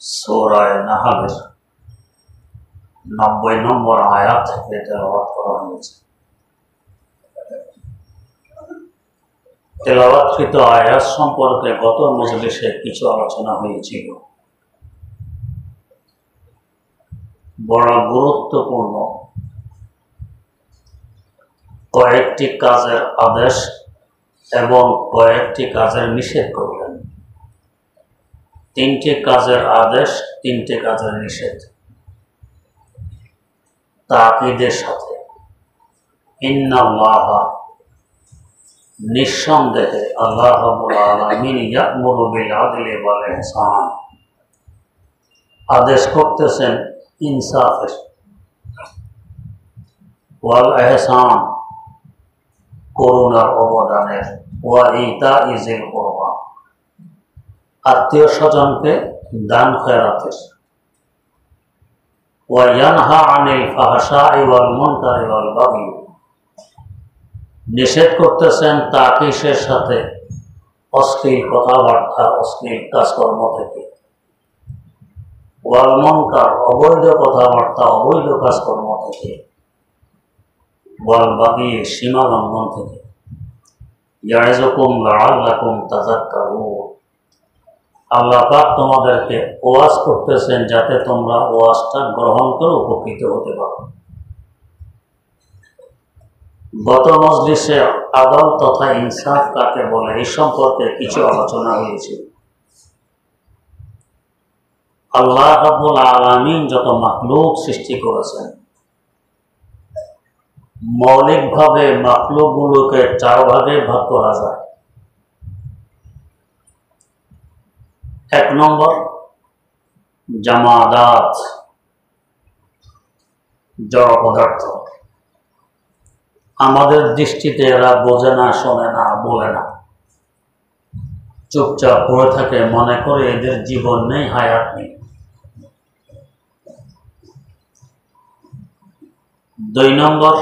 সূরা নাহলের 90 নম্বর আয়াত থেকে তেলাওয়াত করা হয়েছে। তেলাওয়াতকৃত আয়াত সম্পর্কে গত মজলিসে কিছু আলোচনা হয়েছিল। বড় গুরুত্বপূর্ণ কয়েকটি কাজের আদেশ এবং কয়েকটি কাজের নিষেধ করলেন। 3টি কাজের আদেশ, 3টি কাজের নিষেধ তাকিদের সাথে। ইন্নাল্লাহা, নিঃসন্দেহে আল্লাহ রাব্বুল আলামিন ইয়া'মুরু বিল আদলি ওয়াল ইহসান, আদেশ করতেছেন ইনসাফের, ওয়াল ইহসান, করুণার অবদানের, ওয়া ইতা'i যিল কুরবা, আত্মীয় স্বজনকে দান খয়রাতের, ওয়া ইয়ানহা আনিল ফাহশাই ওয়াল মুনকারি ওয়াল বাগি, নিষেধ করতেছেন তাকিসের সাথে অশ্লীল কথাবার্তা, অশ্লীল কাজকর্ম থেকে, ওয়াল মুনকার, অবৈধ কথাবার্তা, অবৈধ কাজকর্ম থেকে, ওয়াল বাগি, সীমা লঙ্ঘন থেকে। ইয়াইযুকুম লাআল্লাকুম তাযাক্কারুন, আল্লাহ পাক তোমাদেরকে ওয়াজ করতেছেন যাতে তোমরা ওয়াজটা গ্রহণ করে উপকৃত হতে পারো। গত মজলিসে আদল তথা ইনসাফ কাকে বলে এই সম্পর্কে কিছু আলোচনা হয়েছে। আল্লাহ রাব্বুল আলামিন যত মাখলুক সৃষ্টি করেছেন, মৌলিকভাবে মাখলুকগুলোকে 4 ভাগে ভাগ করা যায়। 1 নম্বর জামাদাত, জড় পদার্থ। আমাদের দৃষ্টিতে এরা বোঝে না, শোনে না, বলে না, চুপচাপ পড়ে থাকে, মনে করে এদের জীবন নেই, হায়াত নেই। 2 নম্বর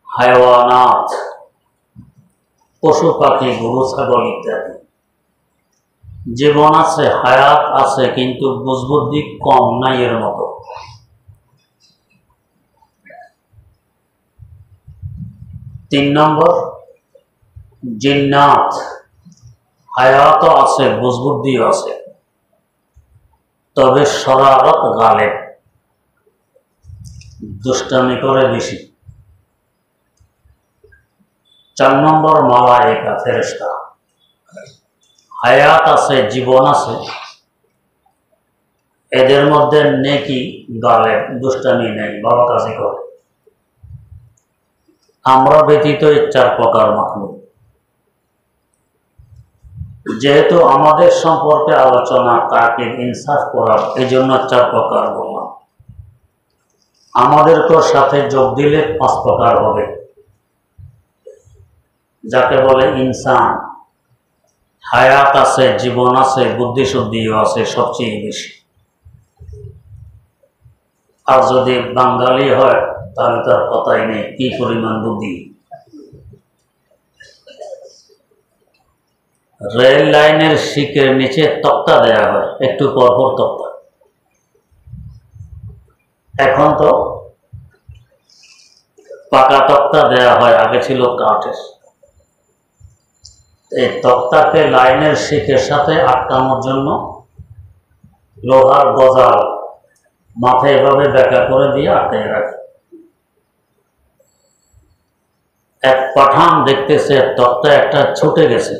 হায়ওয়ানাত, পশু পাখি, গরু ছাগল ইত্যাদি। জীবন আছে, হায়াত আছে, কিন্তু বুঝবুদ্ধি কম নাই এর মতো। 3 নম্বর জিন্নাত, হায়াতও আছে, বুঝবুদ্ধিও আছে, তবে শরারত গালেব, দুষ্টামি করে বেশি। 4 নম্বর মালায়েকা, ফেরেশতা, হায়াত আছে, জীবন আছে, এদের মধ্যে নেকি গালেব, দুষ্টামি নেই, ভালো কাজই করে। আমরা ব্যতীত এই 4 প্রকার মাখলুক। যেহেতু আমাদের সম্পর্কে আলোচনা তাকে ইনসাফ করার, এই জন্য 4 প্রকার বললাম। আমাদেরকে সাথে যোগ দিলে 5 প্রকার হবে, যাকে বলে ইনসান। হায়াত আছে, জীবন আছে, বুদ্ধি শুদ্ধিও আছে, সবচেয়ে বেশি। আর যদি বাঙালি হয় তাহলে তার কথাই নেই, কি পরিমাণ বুদ্ধি। রেল লাইনের শিকের নিচে তক্তা দেয়া হয়, একটু পরপর তক্তা। এখন তো পাকা তক্তা দেয়া হয়, আগে ছিল কাঠের। এই তক্তাকে লাইনের শিকের সাথে আটকানোর জন্য লোহার গজাল মাথায় এভাবে ব্যাকা করে দিয়ে আটকে রাখে। এক পাঠান দেখতেছে তক্তা একটা ছুটে গেছে,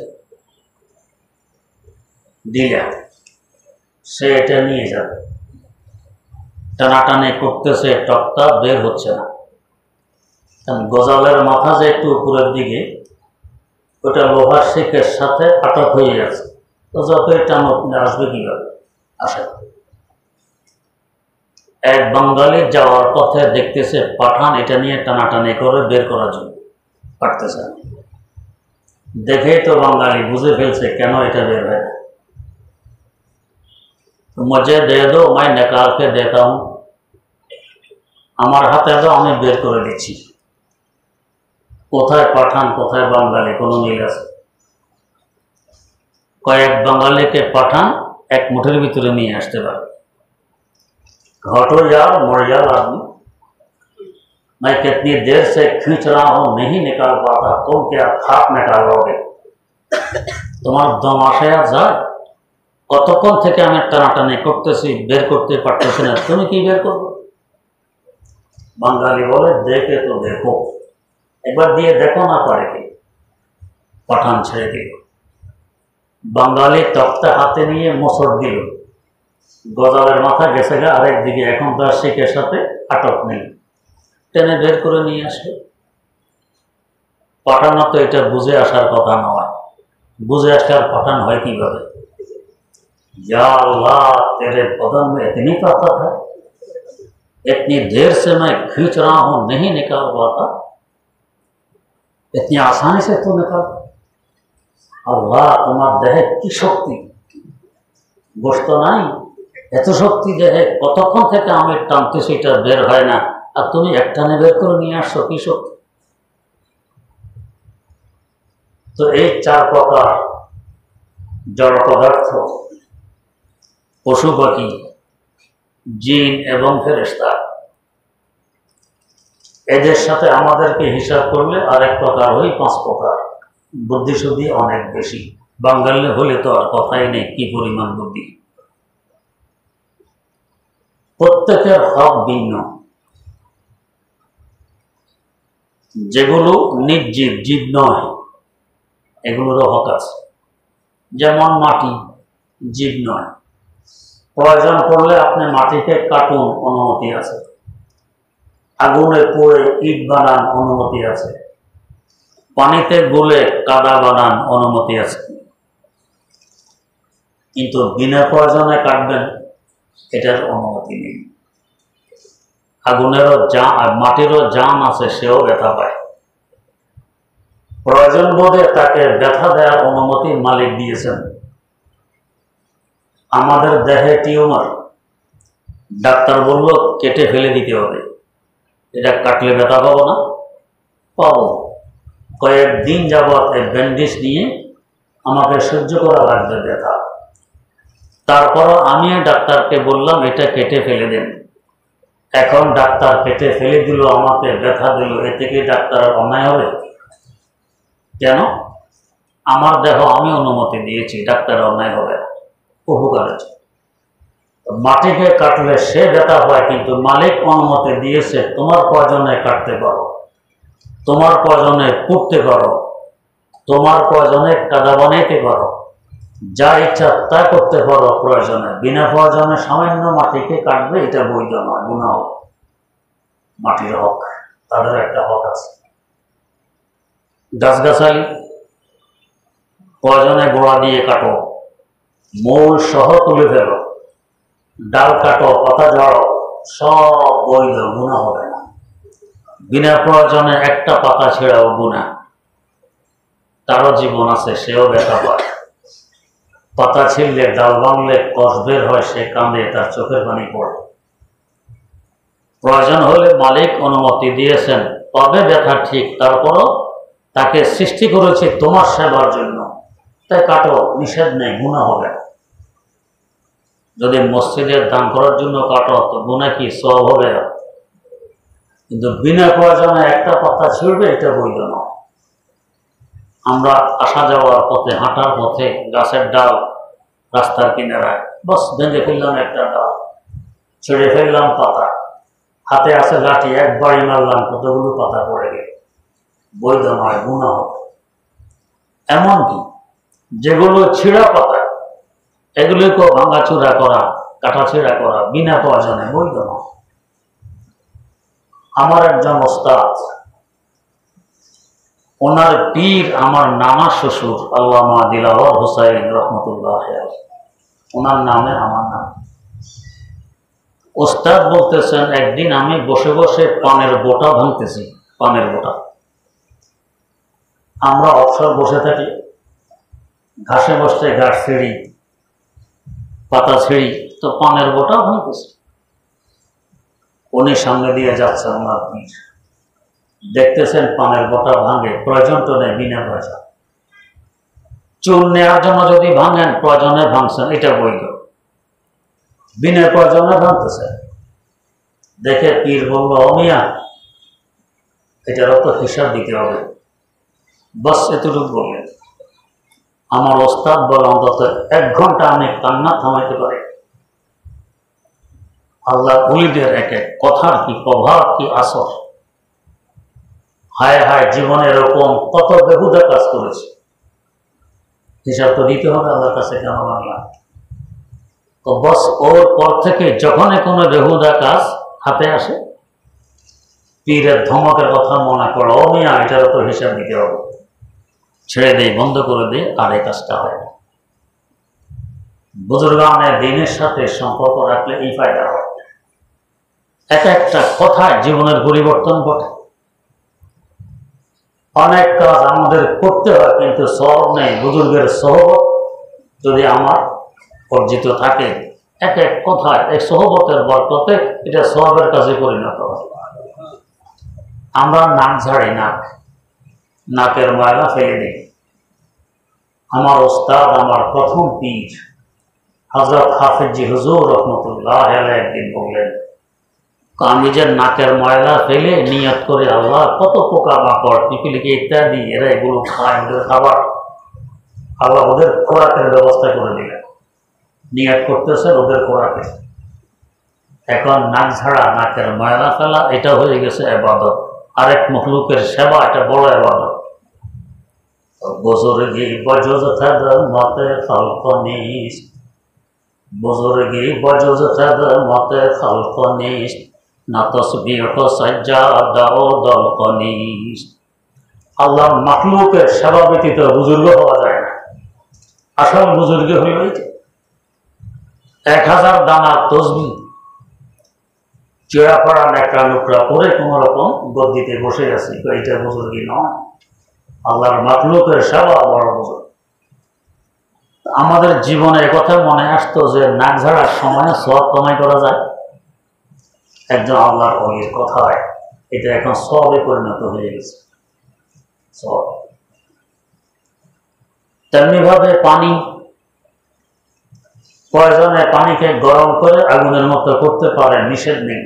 দিলে সে এটা নিয়ে যাবে, টানাটানি করতেছে, তক্তা বের হচ্ছে না। গজালের মাথা যে একটু উপরের দিকে, ওটা লোহার শিকের সাথে আটক হয়ে গেছে, তো যতই টানো আসবে কিভাবে, আসে। এক বাঙালি যাওয়ার পথে দেখতেছে পাঠান এটা নিয়ে টানাটানি করে বের করার জন্য পারতেছে না। দেখেই তো বাঙালি বুঝে ফেলছে কেন এটা বের হয়। মুঝে দে দো, मैं निकाल के देता हूं, আমার হাতে দাও, আমি বের করে দিচ্ছি। কোথায় পাঠান, কোথায় বাঙালি, কোনো মিল আছে? কয়েক বাঙালিকে পাঠান এক মুঠের ভিতরে নিয়ে আসতে পারবে। घटो यार मर यार आदमी, मैं कितनी देर से खींच रहा हूं नहीं निकाल पाता, तुम क्या खाप निकालोगे? তোমার দম আসে আর যায়, কতক্ষণ থেকে আমি টানাটানি করতেছি, বের করতে পারতেছি না, তুমি কি বের করবে? বাঙালি বলে দেখে তো দেখো, একবার দিয়ে দেখো না পারে কি। পাঠান ছেড়ে দিল, বাঙালি তক্তা হাতে নিয়ে মোচড় দিল, গজালের মাথা গেছে গা আরেক দিকে, এখন তার শিখের সাথে আটক নেই, টেনে বের করে নিয়ে আসলো। পাঠানো তো এটা বুঝে আসার কথা নয়, বুঝে আসার পাঠান হয় কিভাবে? या अल्लाह तेरे बदन में इतनी ताकत है, इतनी देर से मैं खींच रहा हूं नहीं निकाल पाता, इतनी आसानी से तू निकाल। अल्लाह तुम्हार देहे की शक्ति, गोश्त নাই এত শক্তি দেহে, কতক্ষণ থেকে আমি টানতেছি এটা বের হয় না, আর তুমি একটানে বের করে নিয়ে আসছো, কি শক্তি? তো এই চার প্রকার জড় পদার্থ, পশু পাখি, জিন এবং ফেরেশতা, এদের সাথে আমাদেরকে হিসাব করলে আরেক প্রকার হই 5 প্রকার। বুদ্ধি শুদ্ধি অনেক বেশি, বাঙালি হলে তো আর কথাই নেই কি পরিমাণ বুদ্ধি। প্রত্যেকের হক ভিন্ন, যেগুলো নির্জীব, জীব নয়, এগুলোরও হক আছে। যেমন মাটি জীব নয়, প্রয়োজন পড়লে আপনি মাটিকে কাটুন, অনুমতি আছে। আগুনে পুড়ে ইট বানান, অনুমতি আছে। পানিতে গুলে কাদা বানান, অনুমতি আছে। কিন্তু বিনা প্রয়োজনে কাটবেন, এটার অনুমতি নেই। আগুনেরও মাটিরও জান আছে, সেও ব্যথা পায়। প্রয়োজন বোধে তাকে ব্যথা দেওয়ার অনুমতি মালিক দিয়েছেন। আমাদের দেহে টিউমার, ডাক্তার বলল কেটে ফেলে দিতে হবে, এটা কাটলে ব্যথা পাবো না? পাবো। কয়েকদিন যাবৎ এই ব্যান্ডেজ নিয়ে আমাকে সহ্য করা লাগবে ব্যথা। তারপরও আমি ডাক্তারকে বললাম এটা কেটে ফেলে দেন। এখন ডাক্তার কেটে ফেলে দিল, আমাকে ব্যথা দিল, এতে কি ডাক্তারের অন্যায় হবে? কেন? আমার দেহ আমি অনুমতি দিয়েছি, ডাক্তারের অন্যায় হবে না, উপকার আছে। মাটিকে কাটলে সে ব্যথা হয়, কিন্তু মালিক অনুমতি দিয়েছে তোমার প্রয়োজনে কাটতে পারো, তোমার প্রয়োজনে পুড়তে পারো, তোমার প্রয়োজনে কাদা বানাইতে পারো, যা ইচ্ছা তা করতে পারো প্রয়োজনে। বিনা প্রয়োজনে সামান্য মাটিকে কাটবে, এটা বৈধ নয়, গুনাহ। মাটির হক, তাদের একটা হক আছে। গাছগাছালি প্রয়োজনে গোড়া দিয়ে কাটো, মূল সহ তুলে ফেলো, ডাল কাটো, পাতা ঝাড়ো, সব বৈধ, গুনাহ হবে না। বিনা প্রয়োজনে একটা পাতা ছেড়াও গুনাহ। তারও জীবন আছে, সেও ব্যথা পায়। পাতা ছিঁড়লে, ডাল ভাঙলে কষ বের হয়, সে কাঁদে, তার চোখের পানি পড়ে। প্রয়োজন হলে মালিক অনুমতি দিয়েছেন, পাবে ব্যথা ঠিক, তারপরও তাকে সৃষ্টি করেছে তোমার সেবার জন্য, তাই কাটো, নিষেধ নেই, গুনাহ হবে না। যদি মসজিদের দান করার জন্য কাটো তো গুনাহ কি, সওয়াব হবে। কিন্তু বিনা প্রয়োজনে একটা পাতা ছিঁড়বে, এটা বৈধ নয়। আমরা আসা যাওয়ার পথে, হাঁটার পথে গাছের ডাল রাস্তার কিনারায় বস ভেঙে ফেললাম, একটা ডাল ছেড়ে ফেললাম, পাতা হাতে আছে লাঠি, একবারই মারলাম, কতগুলো পাতা পড়ে গেল, বৈধ নয়, গুনাহ। এমনকি যেগুলো ছিঁড়া পাতা, এগুলিকেও ভাঙাচুরা করা, কাটাছেঁড়া করা বিনা প্রয়োজনে বৈধ নয়। আমার একজন ওস্তাদ, ওনার পীর আমার নানা শ্বশুর আল্লামা দিলাওয়ার হোসাইন রহমতুল্লাহ আলাইহি, ওনার নামে আমার নাম। ওস্তাদ বলতেছেন, একদিন আমি বসে বসে পানের বোটা ভাঙতেছি, পানের বোটা। আমরা অবসর বসে থাকি, ঘাসে বসতে ঘাস ছিঁড়ি, পাতা ছিঁড়ি, তো পানের বোটা ভাঙতেছি। উনি সামনে দিয়ে যাচ্ছেন, ওনার পীর দেখতেছেন পানের বোটা ভাঙে, প্রয়োজন তো নেই, বিনা প্রয়োজন। চুল নেওয়ার জন্য যদি ভাঙেন, প্রয়োজনে ভাঙছেন, এটা বৈধ। বিনা প্রয়োজনে ভাঙতেছে। দেখে পীর বলল, মিয়া এটারও তো হিসাব দিতে হবে। বাস এতটুকু বললেন। আমার ওস্তাদ বলে অন্তত 1 ঘন্টা আমি কান্না থামাইতে পারি। আল্লাহ ওলিদের এক এক কথার কি প্রভাব, কি আসর। হায় হায়, জীবনে এরকম কত বেহুদা কাজ করেছে, হিসাব তো দিতে হবে আল্লাহর কাছে। কেন আল্লাহ তো বস ওর পর থেকে যখনই কোনো বেহুদা কাজ হাতে আসে, পীরের ধমকের কথা মনে পড়ে, ও মিয়া এটারও তো হিসাব দিতে হবে, ছেড়ে দেই, বন্ধ করে দিই, আর এই কাজটা হয় না। বুজুর্গানের দিনের সাথে সম্পর্ক রাখলে এই ফায়দা হয়। এক একটা কথায় জীবনের পরিবর্তন ঘটে। অনেক কাজ আমাদের করতে হয় কিন্তু সওয়াব নেই। বুজুর্গের সহবত যদি আমার অর্জিত থাকে, এক এক কথায় এক সহবতের বরকতে এটা সওয়াবের কাজে পরিণত হয়। আমরা নাক ঝাড়ি, নাকের ময়লা ফেলে দিই। আমার ওস্তাদ, আমার প্রথম পীর হযরত হাফেজি হুজুর রহমতুল্লাহ আলাইহি একদিন বললেন, আমি যে নাকের ময়লা ফেলে নিয়ত করে আল্লাহ কত পোকামাকড়, পিপিলিকা ইত্যাদি এরা এগুলো খায়, ওদের খাবার, আল্লাহ ওদের খোরাকের ব্যবস্থা করে দিলেন। নিয়ত করতেছেন ওদের খোরাকে। এখন নাক ঝাড়া, নাকের ময়লা ফেলা এটা হয়ে গেছে ইবাদত। আরেক মখলুকের সেবা, এটা বড় ইবাদত। বুজুর্গি বজুজ মতে খালক নিস, বুজুর্গি বজুজ মতে খালক নিস, না তসবিহ সাজ্জাদা ও দলক নিস। আল্লাহ মাখলুকের সেবা ব্যতীত বুজুর্গ হওয়া যায় না। আসল বুজুর্গ হইল 1000 দানা তসবিহ চেরা পড়া ন্যাকড়া নুকড়া পরে কোন রকম গদ্দিতে বসে গেছে, এটা বুজুর্গি নয়। আল্লাহর মাখলুকের সেবা বড় বুজুর্গ। আমাদের জীবনে একথা মনে আসতো যে নাক ঝাড়ার সময় সওয়াব কামাই করা যায়। একজন আল্লাহর ওলির কথায় এটা এখন সওয়াবে পরিণত হয়ে গেছে। তেমনি ভাবে পানি, প্রয়োজনে পানিকে গরম করে আগুনের মতো করতে পারে, নিষেধ নেই।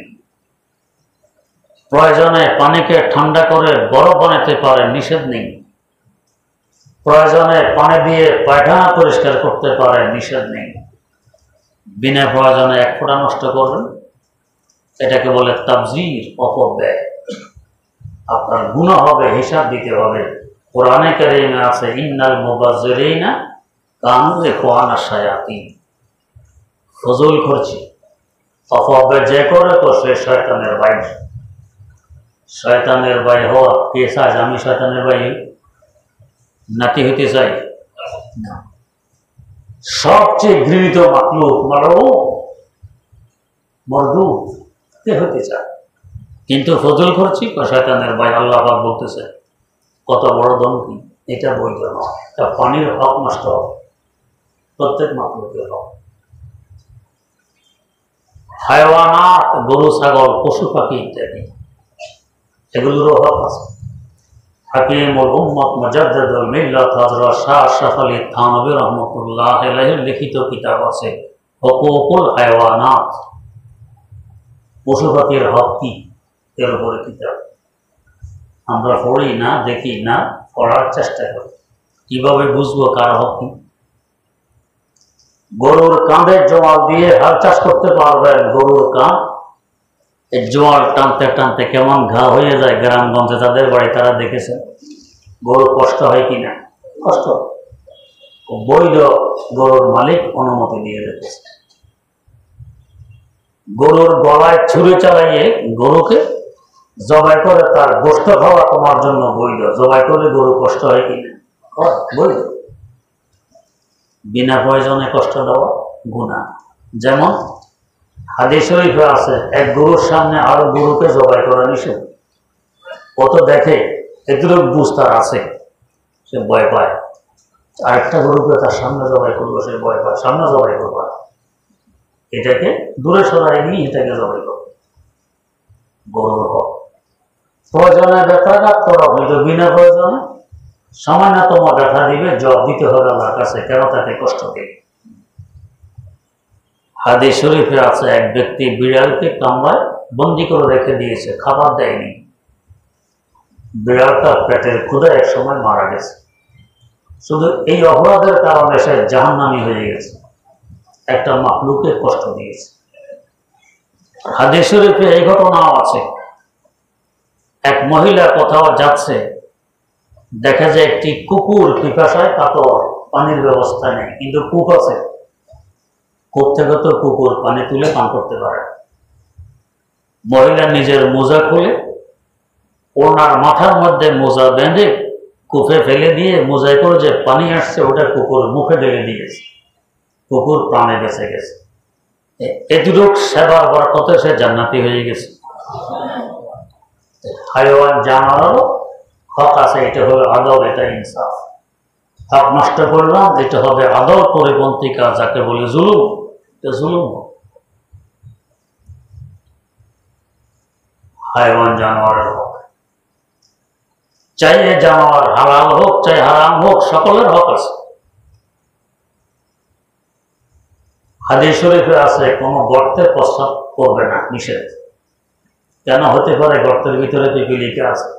প্রয়োজনে পানিকে ঠান্ডা করে বরফ বানাতে পারে, নিষেধ নেই। প্রয়োজনে পানি দিয়ে পায়খানা পরিষ্কার করতে পারে, নিষেধ নেই। বিনা প্রয়োজনে 1 ফোঁটা নষ্ট করবেন, এটাকে বলে তাবযীর, অপব্যয়। আপনার গুনাহ হবে, হিসাব দিতে হবে। কোরআনে কারীমে আছে, ইন্নাল মুবাযযিরিনা কানু ইখওয়ানাশ শায়াতিন। ফজল খরচি, অপব্যয় যে করে তো সে শয়তানের ভাই। শয়তানের ভাই হওয়া কে চায়? আমি শয়তানের ভাই নাতি হইতে চাই না। সবচেয়ে ঘৃণিত মাখলুক মরদুদ কে হতে চায়? কিন্তু ফজল খরচি শয়তানের ভাই। আল্লাহ পাক বলতেছে কত বড় ধমকি। এটা বৈধ নয়, এটা পানির হক নষ্ট হবে, প্রত্যেক মাখলুকের হক। হায়ওয়ানাত, গরু ছাগল পশু পাখি ইত্যাদি, এগুলোরও হক আছে। হাকিমুল উম্মত মুজাদ্দিদুল মিল্লাত হযরত শাহ আশরাফ আলী থানভী রাহমাতুল্লাহ আলাইহির লিখিত কিতাব আছে হুকুকুল হায়ওয়ানাত, পশু পাখির হক কি, এর উপরে কিতাব। আমরা পড়ি না, দেখি না, পড়ার চেষ্টা করি। কিভাবে বুঝবো কার হক কি? গরুর কাঁধের জোয়াল দিয়ে হাল চাষ করতে পারবেন। গরুর কাঁধ, এই জোয়াল টানতে টানতে কেমন ঘা হয়ে যায় গ্রামগঞ্জে, যাদের বাড়ি তারা দেখেছে। গরুর কষ্ট হয় কিনা? কষ্ট। বৈধ গরুর মালিক অনুমতি দিয়ে রেখেছে। গরুর গলায় ছুরি চালাইয়ে গরুকে জবাই করে তার গোশত খাওয়া তোমার জন্য বৈধ। জবাই করলে গরু কষ্ট হয় কিনা? বৈধ। বিনা প্রয়োজনে কষ্ট দেওয়া গুনাহ। যেমন হাদিস শরীফে আছে, এক গরুর সামনে আরো গরুকে জবাই করা নিষেধ। ও তো দেখে এতটুকু বুঝতার আছে, সে ভয় পায়। আরেকটা গরুকে তার সামনে জবাই করলো, সে ভয় পায়, সামনে জবাই করবে, এটাকে দূরে সরাই নিয়ে এটাকে জবাই করবে। গরুর হক। প্রয়োজনে ব্যথাঘাত করা হইল, বিনা প্রয়োজনে সামান্যতম ব্যথা দিবে, জবাব দিতে হবে আল্লাহর কাছে, কেন তাকে কষ্ট দিবে। হাদিস শরীফে আছে এক ব্যক্তি বিড়ালকে কামড়ায় বন্দি করে রেখে দিয়েছে, খাবার দেয়নি। বিড়ালটা পেটের ক্ষুধায় এক সময় মারা গেছে। শুধু এই অপরাধের কারণে সে জাহান্নামী হয়ে গেছে, একটা মাখলুককে কষ্ট দিয়েছে। হাদিস শরীফে এই ঘটনাও আছে, এক মহিলা কোথাও যাচ্ছে, দেখা যায় একটি কুকুর পিপাসায় কাতর, পানির ব্যবস্থা নেই, কিন্তু কূপ আছে। কূপ থেকে তো কুকুর পানি তুলে পান করতে পারে। মহিলা নিজের মোজা খুলে ওনার মাথার মধ্যে মোজা বেঁধে কূপে ফেলে দিয়ে মোজায় করে যে পানি আসছে ওটা কুকুর মুখে ঢেলে দিয়েছে, কুকুর প্রাণে বেঁচে গেছে। এতটুক সেবার বরকতে সে জান্নাতি হয়ে গেছে। হাইওয়ান জানোয়ারও হক আছে, এটা হলো আদব, এটা ইনসাফ। হক নষ্ট করলাম, এটা হবে আদব পরিপন্থী কাজ, যাকে বলে জুলুম, এটা জুলুম। হাইওয়ান জানোয়ারের হক, চাই এ জানোয়ার হালাল হোক চাই হারাম হোক, সকলের হক আছে। হাদিস শরীফে আছে কোন গর্তে প্রস্রাব করবে না, নিষেধ। কেন? হতে পারে গর্তের ভিতরে পিপিলিকা আছে,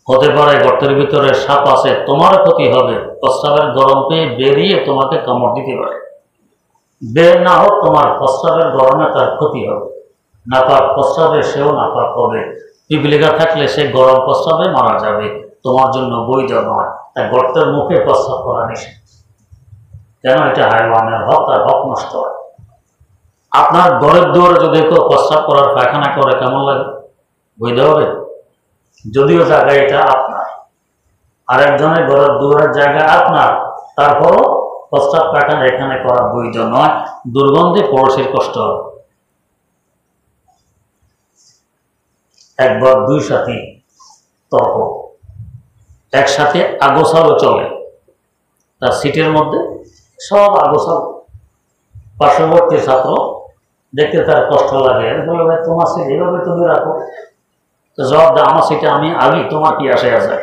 হতে পারে গর্তের ভিতরে সাপ আছে, তোমার ক্ষতি হবে। প্রস্রাবের গরম পেয়ে বেরিয়ে তোমাকে কামড় দিতে পারে। বের না হোক, তোমার প্রস্রাবের গরমে তার ক্ষতি হবে। নাপাক প্রস্রাবে সেও নাপাক হবে। পিপিলিকা থাকলে সে গরম প্রস্রাবে মারা যাবে, তোমার জন্য বৈধ নয়। তাই গর্তের মুখে প্রস্রাব করা নিষেধ। কেন? এটা হাইওয়ানের হক, তার হক নষ্ট হয়। আপনার ঘরের দুয়ারে যদি কেউ প্রস্রাব করার পায়খানা করে, কেমন লাগে? বৈধ হবে? যদিও জায়গা এটা আপনার, আরেকজনের ঘরের দুয়ারের জায়গা আপনার, তারপরও প্রস্রাব পায়খানা এখানে করা বৈধ নয়। দুর্গন্ধে পড়োশির কষ্ট হবে। একবার দুই সাথী তর্ক, একসাথে আগোছালো চলে, তার সিটের মধ্যে সব আগোছালো। পার্শ্ববর্তী ছাত্র দেখতে তার কষ্ট লাগে, বলে ভাই তোমার সিট এইভাবে তুমি রাখো। তো জবাব দেয়, আমার সিটে আমি আগে, তোমার কি আসে আছে?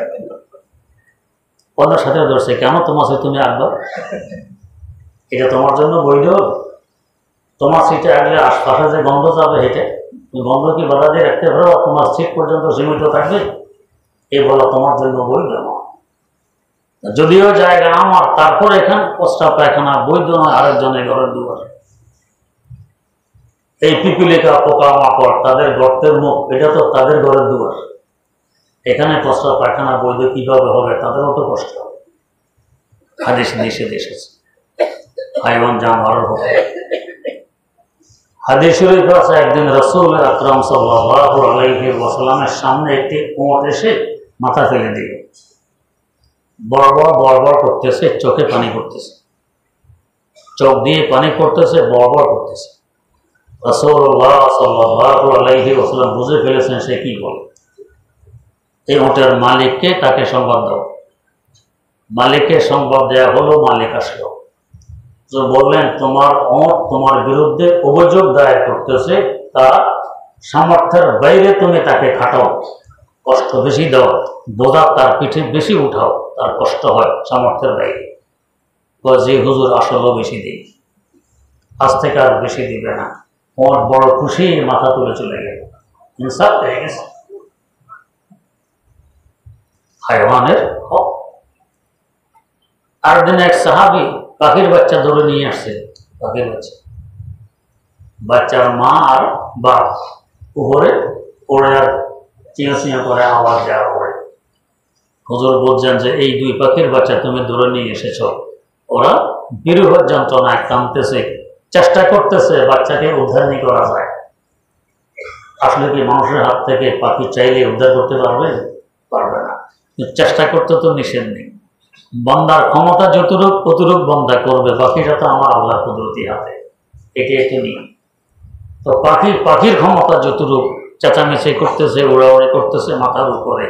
অন্য সাথে ধরছে, কেন তোমার সিট তুমি আঁকবা? এটা তোমার জন্য বৈধ? তোমার সিটে আগলে আশপাশে যে গন্ধ যাবে হেঁটে, গন্ধ কি বাধা দিয়ে রাখতে পারো? তোমার সিট পর্যন্ত সীমিত থাকবে, এই বলা তোমার জন্য বৈধ নয়। যদিও জায়গা আমার, তারপর এখানে প্রস্রাব পায়খানা বৈধ নয় আরেকজনের ঘরের দুয়ারে। এই পিপিলিকা, পোকা মাকড়, তাদের গর্তের মুখ, এটা তো তাদের ঘরের দুয়ার। এখানে প্রস্রাব পায়খানা বৈধ কিভাবে হবে? তাদেরও তো কষ্ট হবে। হাদিস নিষেধ এসেছে হাইওয়ান জানোয়ারের হক। হাদিস শরীফে আছে একদিন রাসূল আকরাম সাল্লাল্লাহু আলাইহি ওয়াসাল্লামের সামনে একটি উট এসে মাথা ফেলে দিল, বড় করতেছে, চোখে পানি পড়তেছে, চোখ দিয়ে পানি পড়তেছে, বড় করতেছে। রাসূলুল্লাহ সাল্লাল্লাহু আলাইহি ওয়াসাল্লাম বুঝে ফেলেছেন সে কি বলে। এই উটের মালিককে, তাকে সংবাদ দাও। মালিককে সংবাদ দেয়া হলো, মালিক আসলো, তো বললেন তোমার উট তোমার বিরুদ্ধে অভিযোগ দায়ের করতেছে, তার সামর্থ্যের বাইরে তুমি তাকে খাটাও, কষ্ট বেশি দাও, বোঝা তার পিঠে বেশি উঠাও, তার কষ্ট হয় সামর্থ্যের বাইরে। যে হুজুর আসলেও বেশি দিই, আজ থেকে আর বেশি দিবে না। ওর বড় খুশি, মাথা তুলে চলে গেল, ইনসাফ হয়ে গেছে। হাইওয়ানের হক। আর দিন এক সাহাবী পাখির বাচ্চা ধরে নিয়ে আসছে, পাখির বাচ্চা, বাচ্চার মা আর বাপ উপরে পড়ে আর চিঁয়া করে আওয়াজ দেওয়া করে। হুজুর বলছেন যে এই দুই পাখির বাচ্চা তুমি ধরে নিয়ে এসেছ, ওরা বিরহ যন্ত্রণায় কাঁদতেছে, চেষ্টা করতেছে বাচ্চাকে উদ্ধার নিয়ে করা যায়। আসলে কি মানুষের হাত থেকে পাখি চাইলে উদ্ধার করতে পারবে? পারবে না। চেষ্টা করতে তো নিষেধ নেই। বান্দার ক্ষমতা যতটুক ততটুক বান্দা করবে, বাকিটা তো আমার আল্লাহর কুদরতি হাতে, এটি একটি নিয়ম। তো পাখির ক্ষমতা যতটুক, চেঁচামেচি করতেছে, উড়াউড়ি করতেছে মাথার উপরে,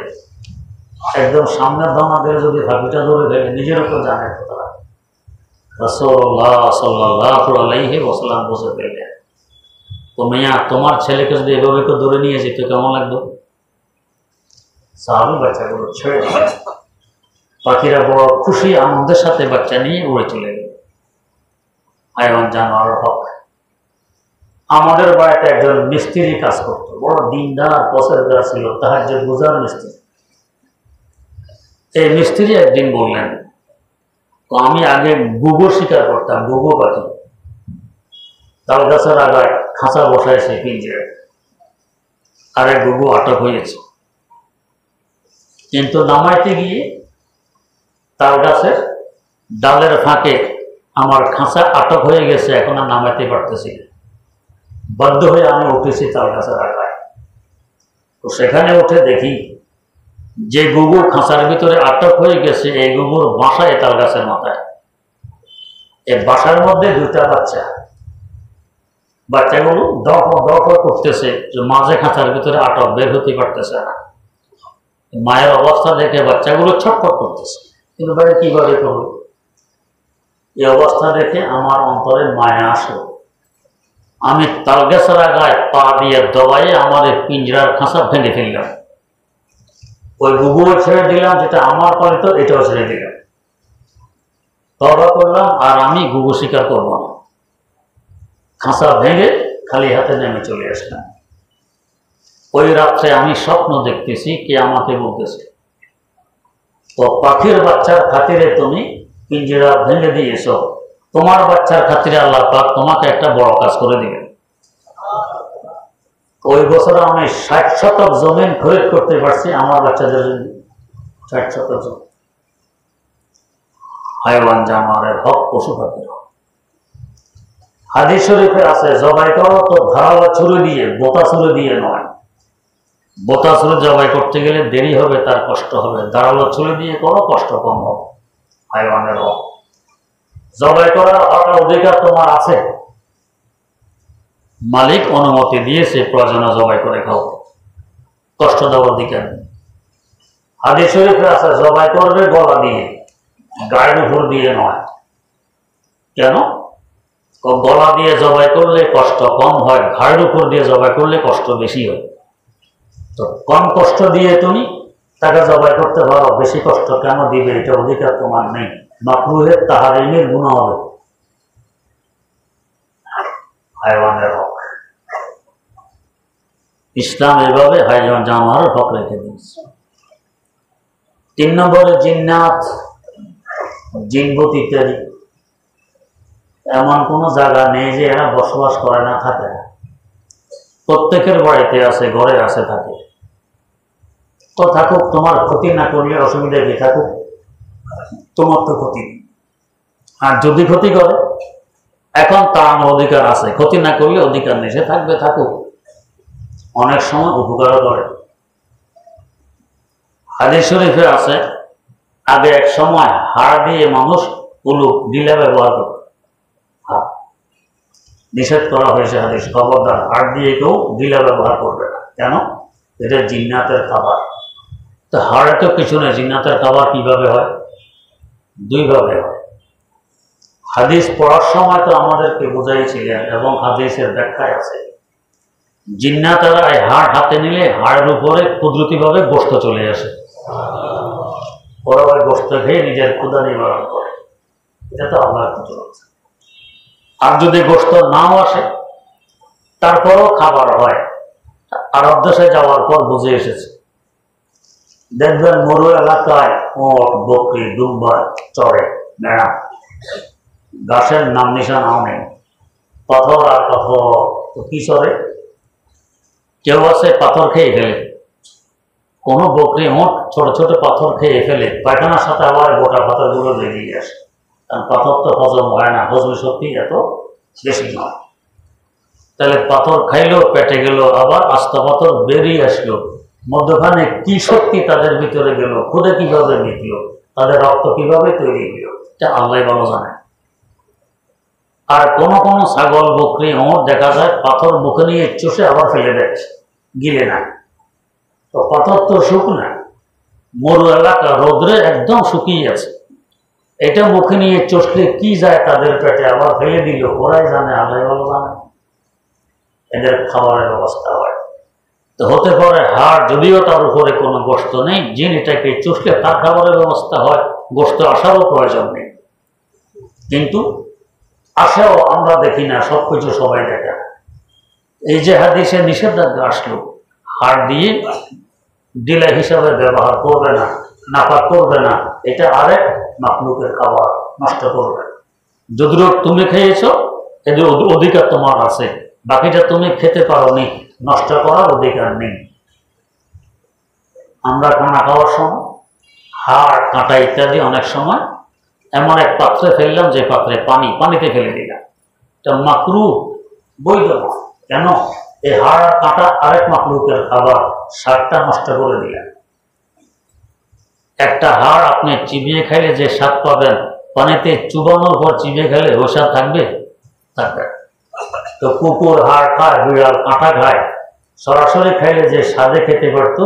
একদম সামনের দানা দিয়ে যদি পাখিটা ধরে ফেলে নিজের উপর জানের কথা। রাসূলুল্লাহ সাল্লাল্লাহু আলাইহি ওয়াসাল্লাম বুঝে ফেললেন, তোমার ছেলেকে যদি এভাবে কেউ ধরে নিয়ে যেত কেমন লাগতো? সাহাবী বাচ্চাগুলো ছেড়ে দিলেন, পাখিরা বড় খুশি আনন্দের সাথে বাচ্চা নিয়ে উড়ে চলে গেল। হাইওয়ান জানোয়ারের হক। আমাদের বাড়িতে একজন মিস্ত্রি কাজ করতো, বড় দিনদার পছন্দের ছিল, তাহাজ্জুদ গুজার মিস্ত্রি। এই মিস্ত্রি একদিন বললেন, আমি আগে গুগো শিকার করতাম, গুগো পাখি। তাল গাছের আগায় খাঁচা বসাইছে পিঞ্জরায়, আর এক গুগো আটক হয়েছে। কিন্তু নামাইতে গিয়ে তাল গাছের ডালের ফাঁকে আমার খাঁচা আটক হয়ে গেছে, এখন আর নামাইতে পারতেছি না। বাধ্য হয়ে আমি উঠেছি তাল গাছের আগায়। তো সেখানে উঠে দেখি যে গুগু খাঁচার ভিতরে আটক হয়ে গেছে, এই গুগুর বাসা এই তাল গাছের মাথায়। এই বাসার মধ্যে দুইটা বাচ্চা, বাচ্চাগুলো দফ করতেছে, যে মাঝে খাঁচার ভিতরে আটক, বের হতে পারতেছে না। মায়ের অবস্থা দেখে বাচ্চাগুলো ছটফট করতেছে, কিন্তু ভাই কিভাবে করবে? এই অবস্থা দেখে আমার অন্তরে মায়া আসলো। আমি তাল গাছের আগায় পা দিয়ে দবাইয়ে আমার এই পিঞ্জরার খাঁচা ভেঙে ফেললাম। ওই গুগুও ছেড়ে দিলাম, যেটা আমার পালিত এটাও ছেড়ে দিলাম। তওবা করলাম, আর আমি গুগু শিকার করব না। খাঁচা ভেঙে খালি হাতে নেমে চলে আসলাম। ওই রাত্রে আমি স্বপ্ন দেখতেছি, কে আমাকে বলতেছে, তো পাখির বাচ্চার খাতিরে তুমি পিঞ্জরা ভেঙে দিয়েছ, তোমার বাচ্চার খাতিরে আল্লাহ পাক তোমাকে একটা বড় কাজ করে দিবেন। ওই বছর আমি 60 শতক জমিন খরিদ করতে পারছি আমার বাচ্চাদের জন্য। 60 শতক জমি, হাইওয়ান জানোয়ারের হক, পশু পাখির হক। হাদিস শরীফে আছে, জবাই করো তো ধারালো ছুরি দিয়ে, বোতা ছুরি দিয়ে নয়। বোতা ছুরি জবাই করতে গেলে দেরি হবে, তার কষ্ট হবে। ধারালো ছুরি দিয়ে করো, কষ্ট কম হবে। হাইওয়ানের হক, জবাই করার অধিকার তোমার আছে। মালিক অনুমতি দিয়েছে, প্রয়োজনে জবাই করে খাও, কষ্ট দেওয়ার অধিকার নেই। হাদিস শরীফে আছে, জবাই করবে গলা দিয়ে, গায়ের উপর দিয়ে নয়। কেন? গলা দিয়ে জবাই করলে কষ্ট কম হয়, ঘাড়ের উপর দিয়ে জবাই করলে কষ্ট বেশি হয়। তো কম কষ্ট দিয়ে তুমি তাকে জবাই করতে পারো, বেশি কষ্ট কেন দিবে? এটা অধিকার তোমার নেই। মাকরুহের তাহারিমের গুনাহ হবে। হাইওয়ানের হক, ইসলাম এভাবে হাইওয়ান জানোয়ারের হক রেখে দিয়েছে। 3 নম্বরে জিন্নাত, জিনভূত ইত্যাদি। এমন কোনো জায়গা নেই যে এরা বসবাস করে না, থাকে না। প্রত্যেকের বাড়িতে আছে, ঘরে আছে, থাকে। তো থাকুক, তোমার ক্ষতি না করলে অসুবিধা কি? থাকুক, তোমার তো ক্ষতি নেই। আর যদি ক্ষতি করে, এখন তার অধিকার আছে, ক্ষতি না করলে অধিকার নেই, সে থাকবে, থাকুক। অনেক সময় উপকারও করে। হাদিস শরীফে আছে, আগে এক সময় হাড় দিয়ে মানুষ উলুক ডিলা ব্যবহার করত। নিষেধ করা হয়েছে হাদিস, খবরদার হাড় দিয়ে কেউ ডিলা ব্যবহার করবে না। কেন? এটা জিন্নাতের খাবার। তো হাড়ে তো কিছু নেই, জিন্নাতের খাবার কিভাবে হয়? 2 ভাবে হয়। হাদিস পড়ার সময় তো আমাদেরকে বুঝাইছিলেন, এবং হাদিসের ব্যাখ্যায় আছে, জিন্নাতেরা এই হাড় হাতে নিলে হাড়ের উপরে কুদরতিভাবে গোশত চলে আসে। ওরা ওই গোশত খেয়ে নিজের ক্ষুধা নিবারণ করে। এটা তো আল্লাহর কুদরত। আর যদি গোশত নাও আসে, তারপরও খাবার হয়। আরব দেশে যাওয়ার পর বুঝে এসেছে, দেখবেন মরু এলাকায় ওট, বকরি, দুম্বা চড়ে, মেড়া, গাছের নাম নিশানাও নেই, পাথর আর পাথর। তো কি চড়ে? কেউ আছে পাথর খেয়ে ফেলে, কোনো বকরি ওট ছোট ছোট পাথর খেয়ে ফেলে, পায়খানার সাথে আবার গোটা পাথরগুলো বেরিয়ে আসে। কারণ পাথর তো হজম হয় না, হজম শক্তি এত বেশি নয়। তাহলে পাথর খাইলো, পেটে গেল, আবার আস্তা পাথর বেরিয়ে আসলো, মধ্যখানে কি শক্তি তাদের ভিতরে গেল, খুদে কিভাবে মিটলো, তাদের রক্ত কিভাবে তৈরি হলো, এটা আল্লাহ ভালো জানে। আর কোন কোন ছাগল, বকরি, ওঁট দেখা যায় পাথর মুখে নিয়ে চষে আবার ফেলে দিচ্ছে, গিলে না। তো পাথর তো শুকনা, মরু এলাকা, রোদ্রে একদম শুকিয়ে আছে, এটা মুখে নিয়ে চষলে কি যায় তাদের পেটে, আবার ফেলে দিল, ওরাই জানে, আল্লাহ ভালো জানে। এদের খাবারের ব্যবস্থা হয়। তো হতে পারে হাড়, যদিও তার উপরে কোনো গোশত নেই, জিন এটাকে চষলে তার খাবারের ব্যবস্থা হয়, গোশত আসারও প্রয়োজন নেই। কিন্তু আসেও আমরা দেখি না, সবকিছু সবাই দেখে। এই যে হাদিসে নিষেধাজ্ঞা আসলো হাড় দিয়ে ডিলা হিসাবে ব্যবহার করবে না, নাপাক করবে না, এটা আরেক মাখলুকের খাবার, নষ্ট করবে। যদিও তুমি খেয়েছো এদের অধিকার তোমার আছে, বাকিটা তুমি খেতে পারোনি, নষ্ট করার অধিকার নেই। আমরা খানা খাওয়ার সময় হাড় কাঁটা ইত্যাদি অনেক সময় এমন এক পাত্রে ফেললাম যে পাত্রে পানিতে ফেলে দিলাম, এটা মাকরু, বৈধ না। কেন? এই হাড় কাঁটা আরেক মাকলুকের খাবার, স্বাদটা নষ্ট করে দিলেন। একটা হাড় আপনি চিবিয়ে খাইলে যে স্বাদ পাবেন, পানিতে চুবানোর পর চিবিয়ে খাইলে ওই স্বাদ থাকবে? থাকবে। তো কুকুর হাড় খায়, বিড়াল কাঁটা খায়, সরাসরি খাইলে যে স্বাদে খেতে পারত,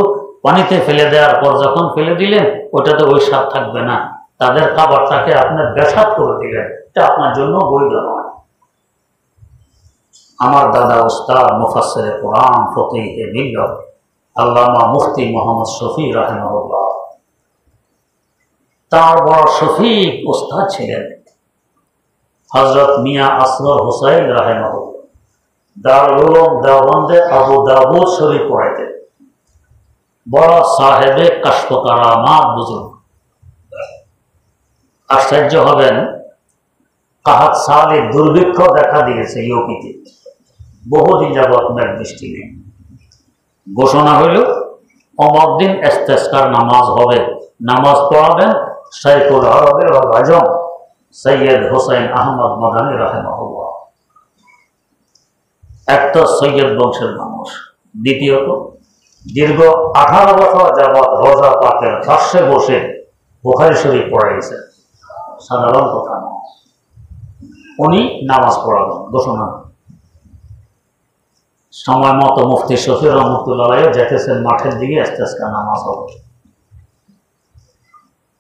পানিতে ফেলে দেওয়ার পর যখন ফেলে দিলেন ওটাতে ওই স্বাদ থাকবে না। তাদের খাবারটাকে আপনার বেস্বাদ করে দিলেন, এটা আপনার জন্য বৈধ নয়। আমার দাদা উস্তাদ মুফাসসিরে কোরআন ফকিহে মিল্লাত আল্লামা মুফতি মোহাম্মদ শফি রাহিমাহুল্লাহ, তার বড় শফিক উস্তাদ ছিলেন হযরত মিয়া আসগর হুসাইন রাহিমাহুল্লাহ। দারুল উলুম দেওবন্দে আবু দাউদ শরীফ পড়াইতেন। বড় সাহেবে কাশফ কারামাত বুজুর্গ। আশ্চর্য হবেন, কাহাত সালে দুর্ভিক্ষ দেখা দিয়েছে ইউপিতে, বহুদিন যাবৎ মেঘ বৃষ্টি নেই। ঘোষণা হইল অমর দিন ইস্তেসকার নামাজ হবে, নামাজ পড়াবেন শাইখুল আরবে ওয়াল আজম সৈয়দ হোসেন আহমদ মাদানী রাহিমাহুল্লাহ। এক তো সৈয়দ বংশের মানুষ, দ্বিতীয়ত দীর্ঘ 18 বছর যাবৎ রোজা পাকের পাশে বসে বুখারী শরীফ পড়াইছেন, সাধারণ কথা নয়। উনি নামাজ পড়াবেন, ঘোষণা। সময় মতো মুফতি শফি রহমতুল্লাহ যেতেছেন মাঠের দিকে, ইস্তেসকা নামাজ হবে।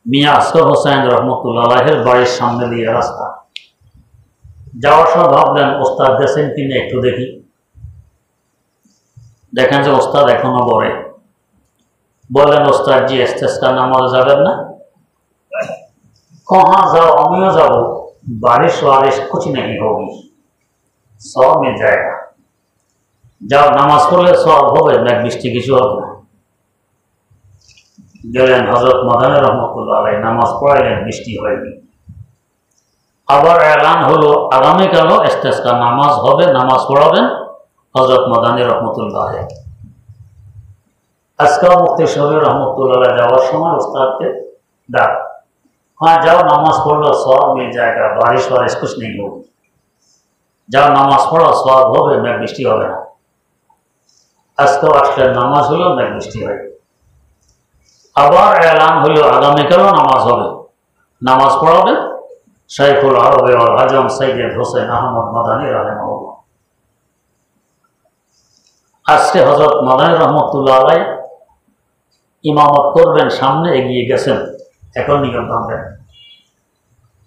মিয়া আসগর হোসেন রহমতুল্লাহের বাড়ির সামনে দিয়ে রাস্তা, যাওয়ার সময় ভাবলেন ওস্তাদ গেছেন কিনে একটু দেখি। দেখেন যে ওস্তাদ এখনো বড়ে। বললেন ওস্তাদ জি ইস্তেসকা নামাজ যাবেন না? কহা যাও, আমিও যাব, बारिश वारिश कुछ नहीं होगी, सब मिल जाएगा। যাও নামাজ পড়লে সব হবে, মেঘ বৃষ্টি কিছু হবে না। গেলেন হযরত মাদানী রহমতুল্লাহ আলাইহি, নামাজ পড়াইলেন, বৃষ্টি হয়নি। আবার এলান হলো আগামীকালও ইস্তেসকা নামাজ হবে, নামাজ পড়াবেন হযরত মাদানী রহমতুল্লাহ আলাইহি। আজকাল মুফতি শফি রহমতুল্লাহ যাওয়ার সময় উস্তাদকে ডাক, हाँ जाओ नमाज पढ़ लो, सवाब मिल जाएगा, बारिश वारिश कुछ नहीं होगी, जाओ नमाज पढ़ो, सवाब होবে, মেঘ বৃষ্টি হবে না। আজকেও আসলেন, নামাজ হলো, মেঘ বৃষ্টি হয়। আবার এলান হলো আগামীকালও নামাজ হবে, নামাজ পড়াবেন শাইখুল আরবে ওয়াল আজম সৈয়দ হোসেন আহমদ মাদানী রাহিমাহুল্লাহ। আজকে হযরত মাদানী রহমতুল্লাহ আলাইহি ইমামত করবেন, সামনে এগিয়ে গেছেন, এখন নিয়ম ভাঙবেন।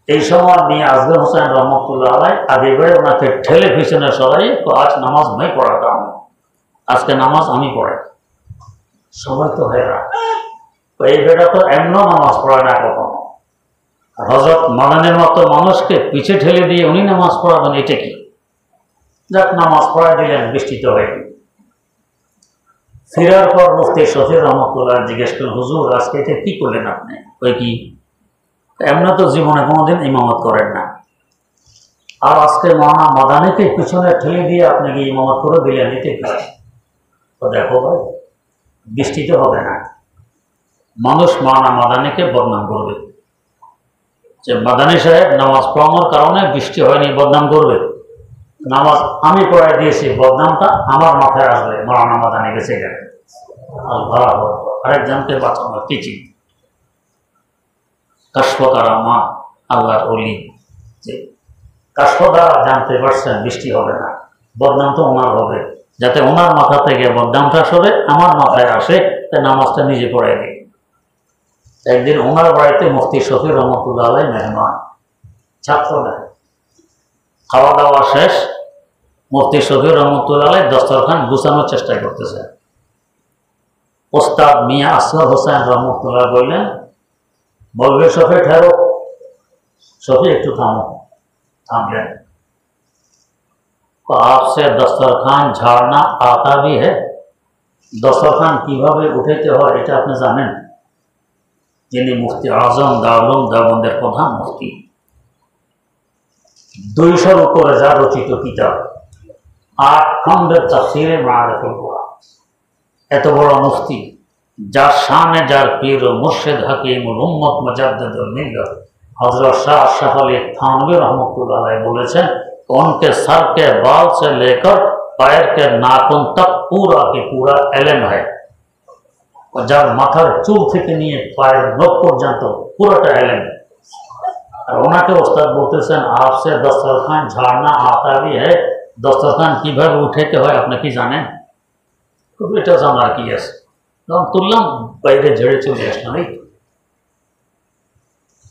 এই সময় মিয়া আসগর হোসেন রহমতুল্লাহ আলাইহি আগে বেড়ে ওনাকে ঠেলে পিছনে সরাই, তো আজ নামাজ मैं পড়াতা हूं, আজকে নামাজ আমি পড়াই। সময় তো হয়ে রাখ, তো এই বেটা তো এমন নামাজ পড়ায় না কখনো। হযরত মাদানীর মতো মানুষকে পিছে ঠেলে দিয়ে উনি নামাজ পড়াবেন, এটা কি? যাক নামাজ পড়ায় দিলেন, বৃষ্টি তো হয়নি। ফেরার পর মুফতি শফি রহমতুল্লাহ জিজ্ঞেস করলেন, হুজুর আজকে এটা কি করলেন আপনি? ওই কি, এমন তো জীবনে কোনোদিন ইমামত করেন না, আর আজকে মাওলানা মাদানীকে পিছনে ঠেলে দিয়ে আপনাকে ইমামত করে দিলেন, এটা কি? তো দেখো ভাই, বৃষ্টি তো হবে না, মানুষ মাওলানা মাদানীকে বদনাম করবে যে মাদানী সাহেব নামাজ পড়ানোর কারণে বৃষ্টি হয়নি, বদনাম করবে। নামাজ আমি পড়াই দিয়েছি, বদনামটা আমার মাথায় আসবে, মাওলানা মাদানী বেঁচে গেলেন, আল্লাহ আরেকজনকে বাঁচানো কি চিন্তা। কাশফ কারামাত, আল্লাহর ওলি, যে কাশফ দ্বারা জানতে পারছেন বৃষ্টি হবে না, বদনাম তো ওনার হবে, যাতে ওনার মাথা থেকে বদনামটা সরে আমার মাথায় আসে, তাই নামাজটা নিজে পড়াই দিই। একদিন ওনার বাড়িতে মুফতি শফি রহমতুল্লাহ আলাইহি মেহমান, ছাত্র না, খাওয়া দাওয়া শেষ, মুফতি শফি রহমতুল্লাহ আলাইহি দস্তরখান গুছানোর চেষ্টা করতেছে। ওস্তাদ মিয়া আসগর হোসেন রহমতুল্লাহ বললেন, বলবে শফি ঠেরো, শফি একটু থামো। থামলেন, तो आपसे दस्तरखान झाड़ना आता भी है? दस्तरखान কিভাবে উঠাইতে হয় এটা আপনি জানেন? যিনি মুফতি আজম দারুল দেওবন্দের প্রধান মুফতি, 200-র উপরে যা রচিত কিতাব, 8 খণ্ডের তাফসীরে মারিফুল কোরআন, এত বড় মুফতি, যার শানে যার পীর ও মুর্শিদ হাকিমুল উম্মত মুজাদ্দিদুল মিল্লাত हजरत शाह अशरफ अली थानवी रहमतुल्लाह अलैह बोलेছেন, उनके सर के बाल से लेकर पैर के नाखून तक पूरा के पूरा इल्म है। और जब माथार चूल থেকে নিয়ে পায়ের নখ পর্যন্ত পুরোটা इल्म। और ওনাকে ওস্তাদ বলতেছেন, आपसे दस्तरखान झाड़ना आता भी है? दस्तरखान কিভাবে উঠাইতে হয় আপনি কি জানেন? খুব এটা জানার কি আছে? তখন তুললাম, বাইরে ঝেড়ে চলে আসলাম।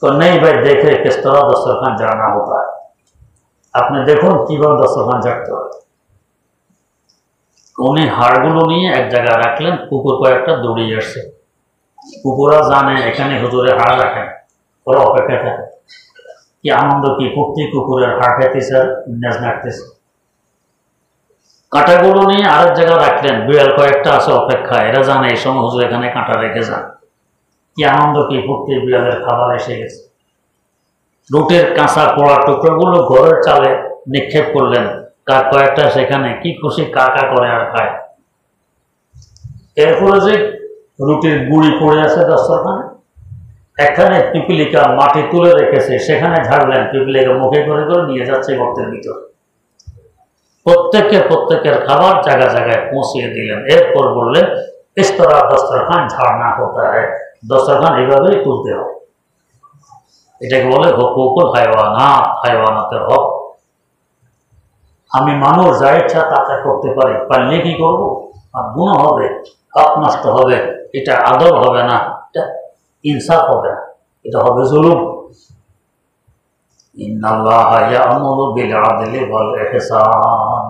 तो नहीं भाई, देखे किस तरह दस्तरखान झाड़ना होता है। আপনি দেখুন কিভাবে দস্তরখান ঝাড়তে হয়। উনি হাড়গুলো নিয়ে এক জায়গায় রাখলেন, কুকুর কয়েকটা দৌড়িয়ে আসছে। কুকুররা জানে এখানে হুজুরে হাড় রাখেন, ওরা অপেক্ষায় থাকে। কি আনন্দ, কি ফুর্তি, কুকুরের হাড় খাইতেছে আর নেজ নাড়তেছে। কাঁটাগুলো নিয়ে আরেক জায়গায় রাখলেন, বিড়াল কয়েকটা আছে অপেক্ষায়, এরা জানে এই সময় হুজুর এখানে কাঁটা রেখে যান। কি আনন্দ, কি ফুর্তি, বিড়ালের খাবার এসে গেছে। রুটির কাঁচা পোড়া টুকরোগুলো ঘরের চালে নিক্ষেপ করলেন, কাক কয়েকটা সেখানে কি খুশি কা কা করে আর খায়। এরপরে যে রুটির গুঁড়ি পড়ে আছে দস্তরখানে, এখানে পিপিলিকা মাটি তুলে রেখেছে, সেখানে ঝাড়লেন, পিপিলিকা মুখে করে করে নিয়ে যাচ্ছে গর্তের ভিতর। প্রত্যেকের খাবার জায়গায় জায়গায় পৌঁছিয়ে দিলেন। এরপর বললেন, इस तरह दस्तरखान झाड़ना होता है। दस्तरखान এভাবেই তুলতে হয়। এটাকে বলে হুকুকুল হায়ওয়ানাত, হায়ওয়ানাতের হক। আমি মানুষ যা ইচ্ছা তাতে করতে পারি, পারলে কি করবো? আর গুনাহ হবে, হক নষ্ট হবে, এটা আদল হবে না, এটা ইনসাফ হবে না, এটা হবে জুলুম। ইন্নাল্লাহা ইয়া'মুরু বিল আদলি ওয়াল ইহসান।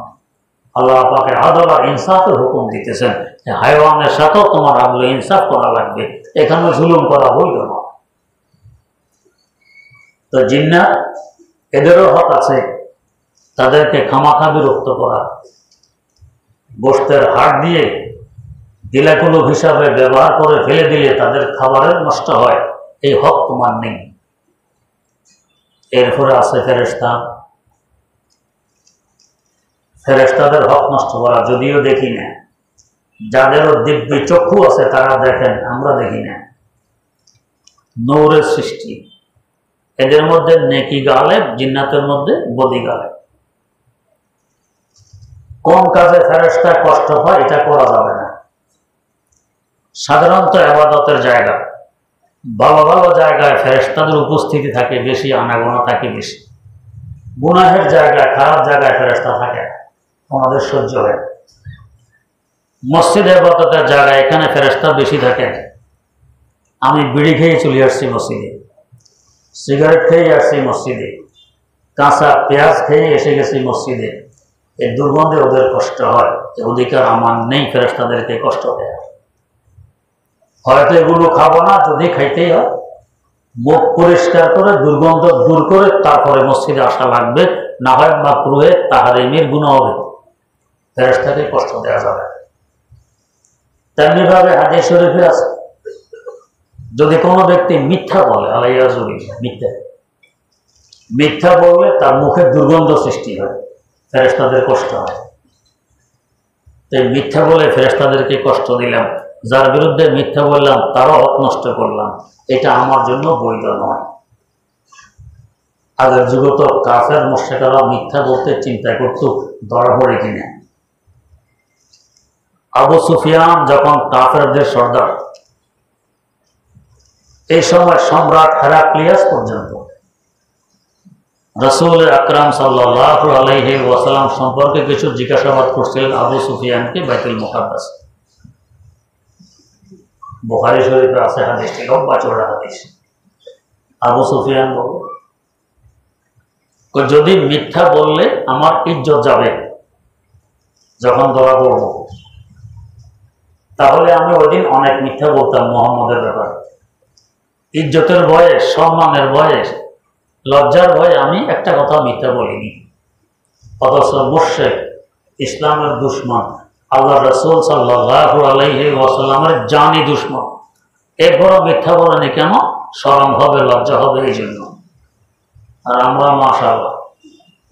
আল্লাহ পাকের আদল আর ইনসাফের হুকুম দিতেছেন, হায়ওয়ানের সাথেও তোমার আদল ইনসাফ করা লাগবে, এখানে জুলুম করা বৈধ না। তো জিন্নাত, এদেরও হক আছে, তাদেরকে খামাখা বিরক্ত করা। গোশতের হাড় দিয়ে দিলাকুলুব হিসাবে ব্যবহার করে ফেলে দিলে তাদের খাবারের নষ্ট হয়, এই হক তোমার নেই। এরপরে আছে ফেরেশতা, ফেরেশতাদের হক নষ্ট করা। যদিও দেখি না, যাদেরও দিব্য চক্ষু আছে তারা দেখেন, আমরা দেখি না। নূরের সৃষ্টি, এদের মধ্যে নেকি গালেব, জিন্নাতের মধ্যে বদি গালেব। কোন কাজে ফেরেশতা কষ্ট পায় এটা করা যাবে না। সাধারণত ইবাদতের জায়গা, ভালো ভালো জায়গায় ফেরেশতাদের উপস্থিতি থাকে বেশি, আনাগোনা থাকে বেশি। গুনাহের জায়গায়, খারাপ জায়গায় ফেরেশতা থাকে না, আমাদের সহ্য হয়। মসজিদে ইবাদতের জায়গায়, এখানে ফেরেশতা বেশি থাকে। আমি বিড়ি খেয়ে চলে আসছি মসজিদে, সিগারেট খেয়ে আসছি মসজিদে, কাঁচা পেঁয়াজ খেয়ে এসে গেছি মসজিদে, এই দুর্গন্ধে ওদের কষ্ট হয়। এ অধিকার আমার নেই ফেরেশতাদেরকে কষ্ট দেয়। হয়তো এগুলো খাবো না, যদি খাইতেই হয় মুখ পরিষ্কার করে দুর্গন্ধ দূর করে তারপরে মসজিদে আসা লাগবে, না হয় মাকরুহে তাহরিমের গুনাহ হবে, ফেরেশতাকে কষ্ট দেওয়া যাবে। তেমনি ভাবে হাদিস শরীফে আছে, যদি কোনো ব্যক্তি মিথ্যা বলে, মিথ্যা বললে তার মুখে দুর্গন্ধ সৃষ্টি হয়, ফেরেশতাদের কষ্ট হয়। তাই মিথ্যা বলে ফেরেশতাদেরকে কষ্ট দিলাম, যার বিরুদ্ধে মিথ্যা বললাম তারও হক নষ্ট করলাম, এটা আমার জন্য বৈধ নয়। আগের যুগে তো কাফের মুশরিকরা মিথ্যা বলতে চিন্তা করত ধরা পড়ে কিনা। আবু সুফিয়ান যখন কাফেরদের সর্দার, এই সময় সম্রাট হেরাক্লিয়াস পর্যন্ত রাসূল আকরাম সাল্লাল্লাহু আলাইহি ওয়াসাল্লাম সম্পর্কে কিছু জিজ্ঞাসাবাদ করছিলেন আবু সুফিয়ানকে বাইতুল মুকাদ্দাস। বুখারী শরীফে আছে হাদিসটি, লম্বা চওড়া হাদিস। আবু সুফিয়ান বলে, যদি মিথ্যা বললে আমার ইজ্জত যাবে, যখন ধরা পড়ব, তাহলে আমি ওইদিন অনেক মিথ্যা বলতাম মুহাম্মদের ব্যাপারে। ইজ্জতের ভয়ে, সম্মানের ভয়ে, লজ্জার ভয়ে আমি একটা কথা মিথ্যা বলিনি। অথচ মুশরিক, ইসলামের দুশ্মন, আল্লাহ রাসূল সাল্লাল্লাহু আলাইহি ওয়াসাল্লামের জানি দুশ্মন, এরপরও মিথ্যা বলেনি কেন? শরম হবে, লজ্জা হবে এই জন্য। আর আমরা মাশাআল্লাহ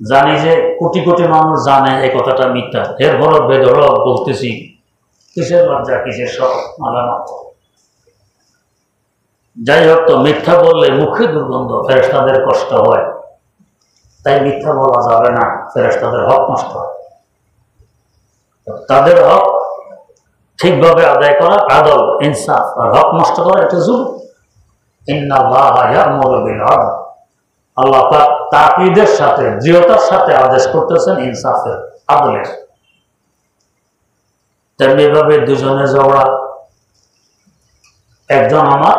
জানি যে কোটি কোটি মানুষ জানে এই কথাটা মিথ্যা, এরপরও বেধড়ক বলতেছি। কিসের লজ্জা, কিসের শরম? আলামত। যাই হোক, তো মিথ্যা বললে মুখে দুর্গন্ধ, ফেরেশতাদের কষ্ট হয়, তাই মিথ্যা বলা যাবে না, ফেরেশতাদের হক নষ্ট হয়। তাদের হক ঠিকভাবে আদায় করা আদল, ইনসাফ, আর হক নষ্ট করা এটা জুলুম। ইন্নাল্লাহা ইয়া'মুরু বিল আদল, আল্লাহ পাক তাকিদের সাথে, দৃঢ়তার সাথে আদেশ করতেছেন ইনসাফের, আদলের। তেমনিভাবে দুজনে ঝগড়া, একজন আমার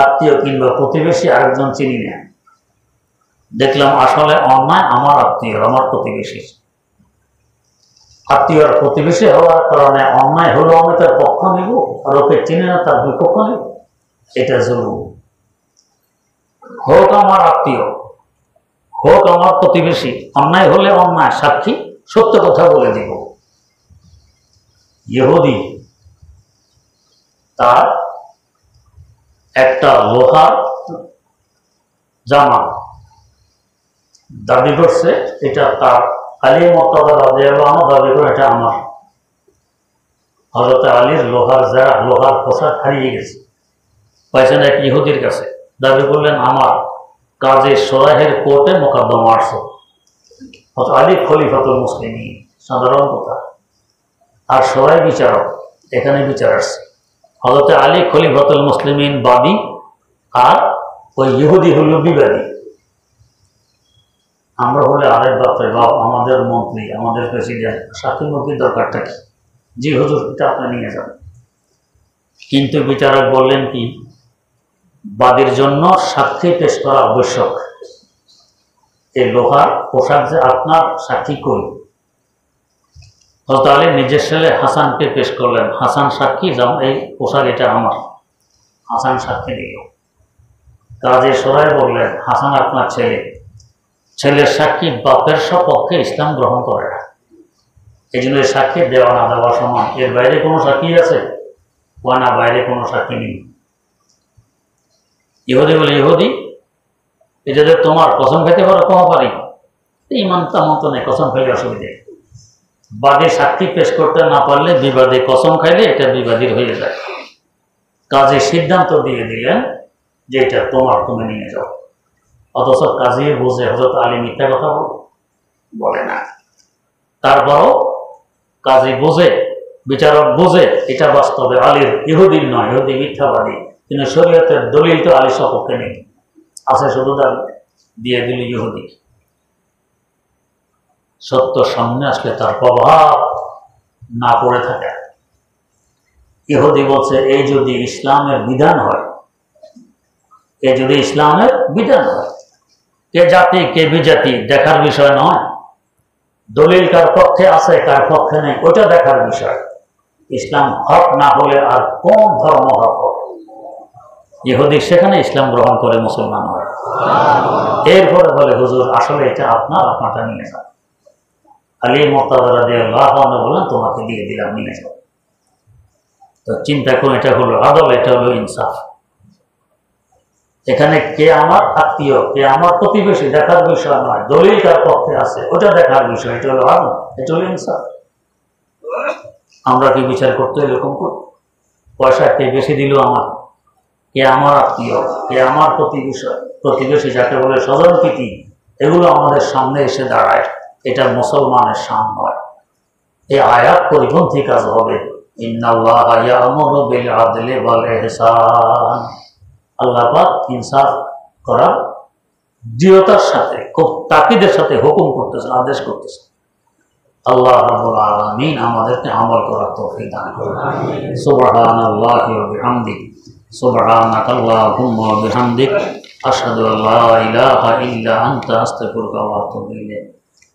আত্মীয় কিংবা প্রতিবেশী, আরেকজন চিনি না, দেখলাম আসলে অন্যায় আমার আত্মীয়, আমার প্রতিবেশী। আত্মীয় আর প্রতিবেশী হওয়ার কারণে অন্যায় হলো, আমি তার পক্ষ নিব, আর ওকে চিনি না তার বিপক্ষ নিব, এটা জুলুম। হোক আমার আত্মীয়, হোক আমার প্রতিবেশী, অন্যায় হলে অন্যায়, সাক্ষী সত্য কথা বলে দিব। ইহুদি তার একটা লোহার জামা দাবি করছে এটা তার, আলী মুর্তজা রাদিয়াল্লাহু আনহু দাবি করে এটা আমার। হযরত আলীর লোহার পোশাক হারিয়ে গেছে, পাইছেন এক ইহুদির কাছে, দাবি করলেন আমার। কাজী সোরাহের কোর্টে মোকদ্দমা আসছে। হযরত আলী খলিফাতুল মুসলিমিন, সাধারণ কথা, আর সোরাই বিচারক, এখানে বিচার আসছে। হযরত আলী খলিফাতুল মুসলিমিন বাদী, আর ওই ইহুদি হল বিবাদী। আমরা হলে আরেক বাপরে বাপ, আমাদের মন্ত্রী, আমাদের প্রেসিডেন্ট, সাক্ষী মুক্তির দরকারটা কি? জি হুজুর, এটা আপনি নিয়ে যান। কিন্তু বিচারক বললেন কি, বাদীর জন্য সাক্ষী পেশ করা আবশ্যক। এই লোহার পোশাক যে আপনার, সাক্ষী কই? হযরত আলী নিজের ছেলে হাসানকে পেশ করলেন, হাসান সাক্ষী, এই পোশাক এটা আমার। হাসান সাক্ষী দিল। কাজী সোরাই বললেন, হাসান আপনার ছেলে, ছেলের সাক্ষী বাপের সপক্ষে ইসলাম গ্রহণ করে না, এই জন্য সাক্ষী দেওয়া না দেওয়া সমান। এর বাইরে কোনো সাক্ষী আছে? না, বাইরে কোনো সাক্ষী নেই। ইহুদি বলে, ইহুদি এটা যে তোমার, কসম খেতে পারো? কম পারি, ইমান তেমন তো নেই, কসম খাইলে অসুবিধে। বাদী সাক্ষী পেশ করতে না পারলে বিবাদী কসম খাইলে এটা বিবাদীর হয়ে যায়। কাজী সিদ্ধান্ত দিয়ে দিলেন যে এটা তোমার, তুমি নিয়ে যাও। অথচ কাজী বুঝে হযরত আলী মিথ্যা কথা বলে না। তারপরও কাজী বুঝে, বিচারক বুঝে এটা বাস্তবে আলীর, ইহুদির নয়, ইহুদি মিথ্যাবাদী, কিন্তু শরীয়তের দলিল তো আলী সপক্ষে নেই, আছে শুধু দাবি, দিয়ে দিল ইহুদি। সত্য সামনে আসলে তার প্রভাব না পড়ে থাকে। ইহুদি বলছে এই যদি ইসলামের বিধান হয়, এ যদি ইসলামের বিধান হয়, কে জাতি কে বিজাতি দেখার বিষয় নয়, দলিল কার পক্ষে আছে কার পক্ষে নেই ওটা দেখার বিষয়। ইসলাম হক না হলে আর কোন ধর্ম হক হবে? ইহুদি সেখানে ইসলাম গ্রহণ করে মুসলমান হয়, এরপরে বলে হুজুর আসলে এটা আপনার, আপনারটা নিয়ে যান। আলী মুর্তজা রাদিয়াল্লাহু আনহু বলেন তোমাকে দিয়ে দিলাম, নিয়ে যাও। তো চিন্তা করুন, এটা হলো আদল, এটা হলো ইনসাফ। এখানে কে আমার আত্মীয়, কে আমার প্রতিবেশী দেখার বিষয় নয়, দলিল কার পক্ষে আছে ওটা দেখার বিষয়। এটা হলো আদল, এটা হলো ইনসাফ। আমরা কি বিচার করতে এরকম করি? পয়সা কে বেশি দিল আমার, কে আমার আত্মীয়, কে আমার প্রতিবেশী যাকে বলে স্বজনপ্রীতি, এগুলো আমাদের সামনে এসে দাঁড়ায়, এটা মুসলমানের শান নয়। এই আয়াত পরিপন্থী কাজ হবে। ইন্নাল্লাহা ইয়া'মুরু বিল আদলি ওয়াল ইহসান, আল্লাহ পাক ইনসাফ করার দৃঢ়তার সাথে, খুব তাকিদের সাথে হুকুম করতেছেন, আদেশ করতেছেন। আল্লাহ রাব্বুল আলামিন আমাদেরকে আমল করার তৌফিক দান করুন। সুবহানাল্লাহি ওয়া বিহামদিহি, সুবহানাকাল্লাহুম্মা ওয়া বিহামদিক, আশহাদু আল্লা ইলাহা ইল্লা আনতা, আস্তাগফিরুকা ওয়া আতুবু ইলাইক।